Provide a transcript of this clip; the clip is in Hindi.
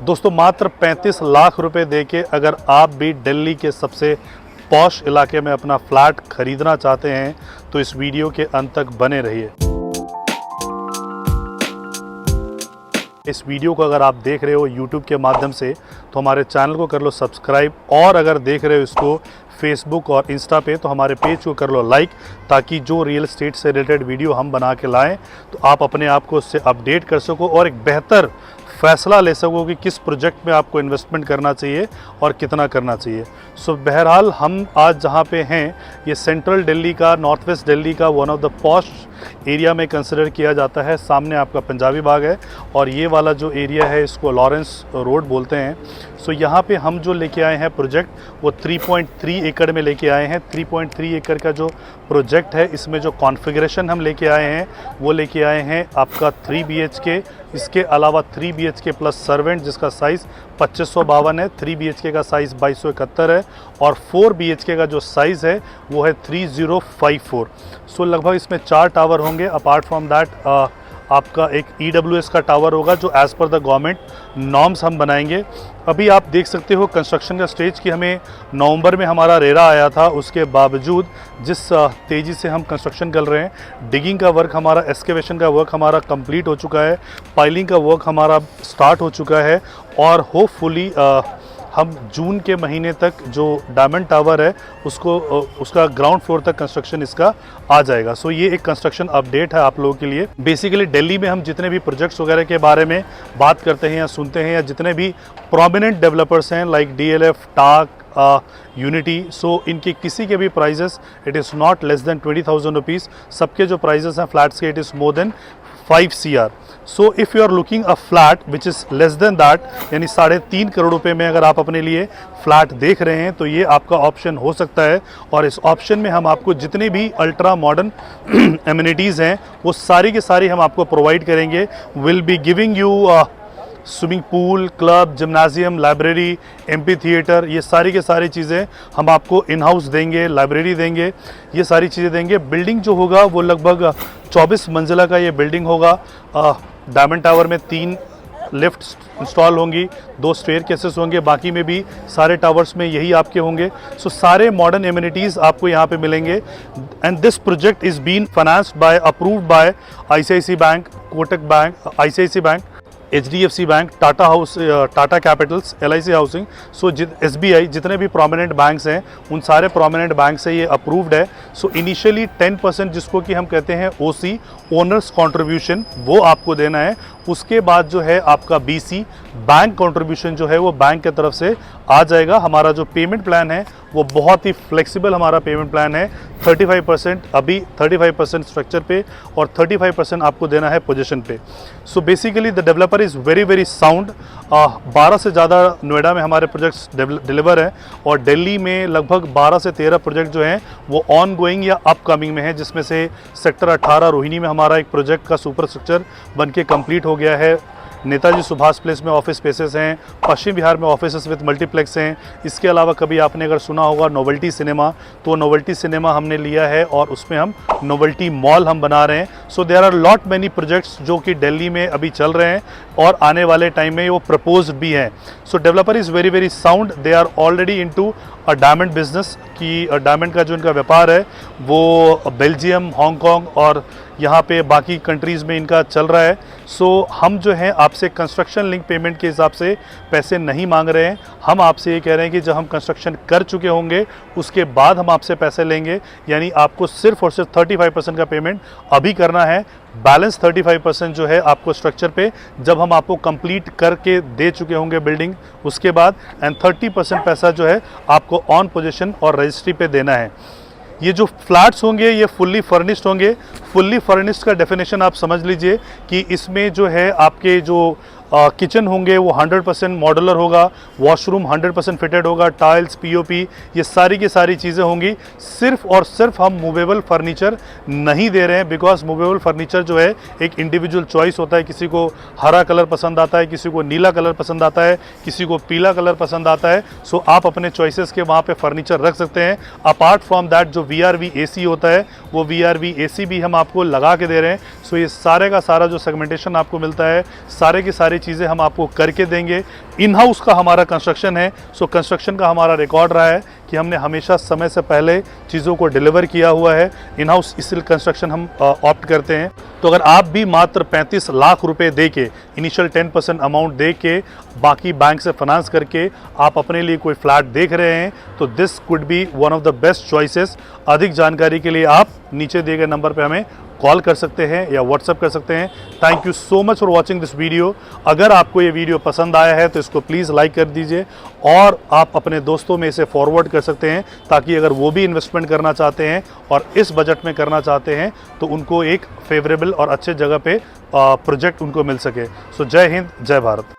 दोस्तों मात्र 35 लाख रुपए देके अगर आप भी दिल्ली के सबसे पॉश इलाके में अपना फ्लैट खरीदना चाहते हैं तो इस वीडियो के अंत तक बने रहिए। इस वीडियो को अगर आप देख रहे हो YouTube के माध्यम से तो हमारे चैनल को कर लो सब्सक्राइब, और अगर देख रहे हो इसको फेसबुक और इंस्टा पे तो हमारे पेज को कर लो लाइक, ताकि जो रियल एस्टेट से रिलेटेड वीडियो हम बना के लाएं तो आप अपने आप को उससे अपडेट कर सको और एक बेहतर फैसला ले सको कि किस प्रोजेक्ट में आपको इन्वेस्टमेंट करना चाहिए और कितना करना चाहिए। सो बहरहाल हम आज जहाँ पे हैं ये सेंट्रल दिल्ली का, नॉर्थ वेस्ट दिल्ली का one of the posh area में कंसिडर किया जाता है। सामने आपका पंजाबी बाग है और ये वाला जो एरिया है इसको लॉरेंस रोड बोलते हैं। सो यहाँ पे हम जो लेके आए हैं प्रोजेक्ट वो 3.3 एकड़ में लेके आए हैं। 3.3 एकड़ का जो प्रोजेक्ट है इसमें जो कॉन्फ़िगरेशन हम लेके आए हैं वो लेके आए हैं आपका 3 BHK, इसके अलावा 3 BHK प्लस सर्वेंट जिसका साइज़ 2552 है, 3 BHK का साइज़ 2271 है और 4 BHK का जो साइज़ है वो है 3054। सो लगभग इसमें 4 टावर होंगे। अपार्ट फ्रॉम दैट आपका एक EWS का टावर होगा जो as per the government norms हम बनाएंगे। अभी आप देख सकते हो कंस्ट्रक्शन का स्टेज कि हमें नवंबर में हमारा रेरा आया था, उसके बावजूद जिस तेज़ी से हम कंस्ट्रक्शन कर रहे हैं, डिगिंग का वर्क हमारा, एक्सकेवेशन का वर्क हमारा कंप्लीट हो चुका है, पाइलिंग का वर्क हमारा स्टार्ट हो चुका है और होपफुली हम जून के महीने तक जो डायमंड टावर है उसका ग्राउंड फ्लोर तक कंस्ट्रक्शन इसका आ जाएगा। सो ये एक कंस्ट्रक्शन अपडेट है आप लोगों के लिए। बेसिकली दिल्ली में हम जितने भी प्रोजेक्ट्स वगैरह के बारे में बात करते हैं या सुनते हैं, या जितने भी प्रोमिनेंट डेवलपर्स हैं लाइक DLF, टाक, यूनिटी, सो इनके किसी के भी prices it is not less than 20,000 rupees. सबके जो प्राइजेस हैं फ्लैट्स के it is more than 5 CR। So if you are looking a flat which is less than that, यानी 3.5 करोड़ रुपए में अगर आप अपने लिए फ्लैट देख रहे हैं तो ये आपका ऑप्शन हो सकता है। और इस ऑप्शन में हम आपको जितने भी अल्ट्रा मॉडर्न एमिनिटीज़ हैं वो सारी की सारी हम आपको प्रोवाइड करेंगे। Will be giving you swimming pool, club, gymnasium, library, MP theatre, ये सारी के सारी चीज़ें हम आपको इन हाउस देंगे, लाइब्रेरी देंगे, ये सारी चीज़ें देंगे। बिल्डिंग जो होगा वो लगभग 24 मंजिला का ये बिल्डिंग होगा। डायमंड टावर में 3 लिफ्ट इंस्टॉल होंगी, 2 स्टेयर केसेस होंगे, बाकी में भी सारे टावर्स में यही आपके होंगे। सो सारे मॉडर्न एमिनिटीज़ आपको यहाँ पे मिलेंगे। And this project is been financed by, approved by ICICI bank, Kotak bank, ICICI bank, HDFC bank, Tata house, Tata capitals, LIC housing, so SBI, जितने भी प्रोमिनेंट बैंक्स हैं उन सारे प्रोमिनेंट बैंक से ये अप्रूव्ड है। सो इनिशियली 10% जिसको कि हम कहते हैं OC, ओनर्स कंट्रीब्यूशन, वो आपको देना है। उसके बाद जो है आपका BC, बैंक कंट्रीब्यूशन जो है वो बैंक की तरफ से आ जाएगा। हमारा जो पेमेंट प्लान है वो बहुत ही फ्लेक्सिबल हमारा पेमेंट प्लान है। 35% अभी 35% स्ट्रक्चर पे और 35% आपको देना है पोजीशन पे। So basically the developer is very very sound. 12 से ज़्यादा नोएडा में हमारे प्रोजेक्ट्स डिलीवर हैं और दिल्ली में लगभग 12 से 13 प्रोजेक्ट जो हैं वो ऑन गोइंग या अपकमिंग में है, जिसमें से सेक्टर 18 रोहिणी में हमारा एक प्रोजेक्ट का सुपर स्ट्रक्चर बन के कम्प्लीट हो गया है। नेताजी सुभाष प्लेस में ऑफिस स्पेसेस हैं, पश्चिम बिहार में ऑफिसेस विद मल्टीप्लेक्स हैं। इसके अलावा कभी आपने अगर सुना होगा नोवेल्टी सिनेमा, तो नोवेल्टी सिनेमा हमने लिया है और उसमें हम नोवेल्टी मॉल हम बना रहे हैं। So there are lot many projects जो कि दिल्ली में अभी चल रहे हैं और आने वाले टाइम में वो प्रपोज्ड भी हैं। So developer is very very sound. They are already into a diamond business, कि डायमंड का जो इनका व्यापार है वो बेल्जियम, हांगकांग और यहाँ पे बाकी कंट्रीज़ में इनका चल रहा है। सो हम जो है आपसे कंस्ट्रक्शन लिंक पेमेंट के हिसाब से पैसे नहीं मांग रहे हैं। हम आपसे ये कह रहे हैं कि जब हम कंस्ट्रक्शन कर चुके होंगे उसके बाद हम आपसे पैसे लेंगे, यानी आपको सिर्फ और सिर्फ 35% का पेमेंट अभी करना है। बैलेंस 35% जो है आपको स्ट्रक्चर पे जब हम आपको कंप्लीट करके दे चुके होंगे बिल्डिंग उसके बाद, एंड 30% पैसा जो है आपको ऑन पोजीशन और रजिस्ट्री पे देना है। ये जो फ्लैट्स होंगे ये फुल्ली फर्निश्ड होंगे। फुल्ली फर्निश्ड का डेफिनेशन आप समझ लीजिए कि इसमें जो है आपके जो किचन होंगे वो 100% मॉडुलर होगा, वॉशरूम 100% फिटेड होगा, टाइल्स, POP, ये सारी की सारी चीज़ें होंगी। सिर्फ और सिर्फ हम मूवेबल फर्नीचर नहीं दे रहे हैं, बिकॉज मूवेबल फर्नीचर जो है एक इंडिविजुअल चॉइस होता है। किसी को हरा कलर पसंद आता है, किसी को नीला कलर पसंद आता है, किसी को पीला कलर पसंद आता है। सो आप अपने चॉइसेस के वहाँ पे फर्नीचर रख सकते हैं। अपार्ट फ्रॉम दैट जो VRV AC होता है वो VRV AC भी हम आपको लगा के दे रहे हैं। सो ये सारे का सारा जो सेगमेंटेशन आपको मिलता है, सारे की सारी चीज़ें हम आपको करके देंगे। इन हाउस का हमारा कंस्ट्रक्शन है, सो कंस्ट्रक्शन का हमारा रिकॉर्ड रहा है कि हमने हमेशा समय से पहले चीज़ों को डिलीवर किया हुआ है। इन हाउस इसलिए कंस्ट्रक्शन हम ऑप्ट करते हैं। तो अगर आप भी मात्र 35 लाख रुपए दे के, इनिशियल 10% अमाउंट दे के, बाकी बैंक से फाइनेंस करके आप अपने लिए कोई फ्लैट देख रहे हैं, तो this could be one of the best choices. अधिक जानकारी के लिए आप नीचे दिए गए नंबर पे हमें कॉल कर सकते हैं या व्हाट्सएप कर सकते हैं। Thank you so much for watching this video. अगर आपको ये वीडियो पसंद आया है तो इसको प्लीज़ लाइक कर दीजिए और आप अपने दोस्तों में इसे फॉरवर्ड कर सकते हैं, ताकि अगर वो भी इन्वेस्टमेंट करना चाहते हैं और इस बजट में करना चाहते हैं तो उनको एक फेवरेबल और अच्छे जगह पे प्रोजेक्ट उनको मिल सके। सो जय हिंद, जय भारत।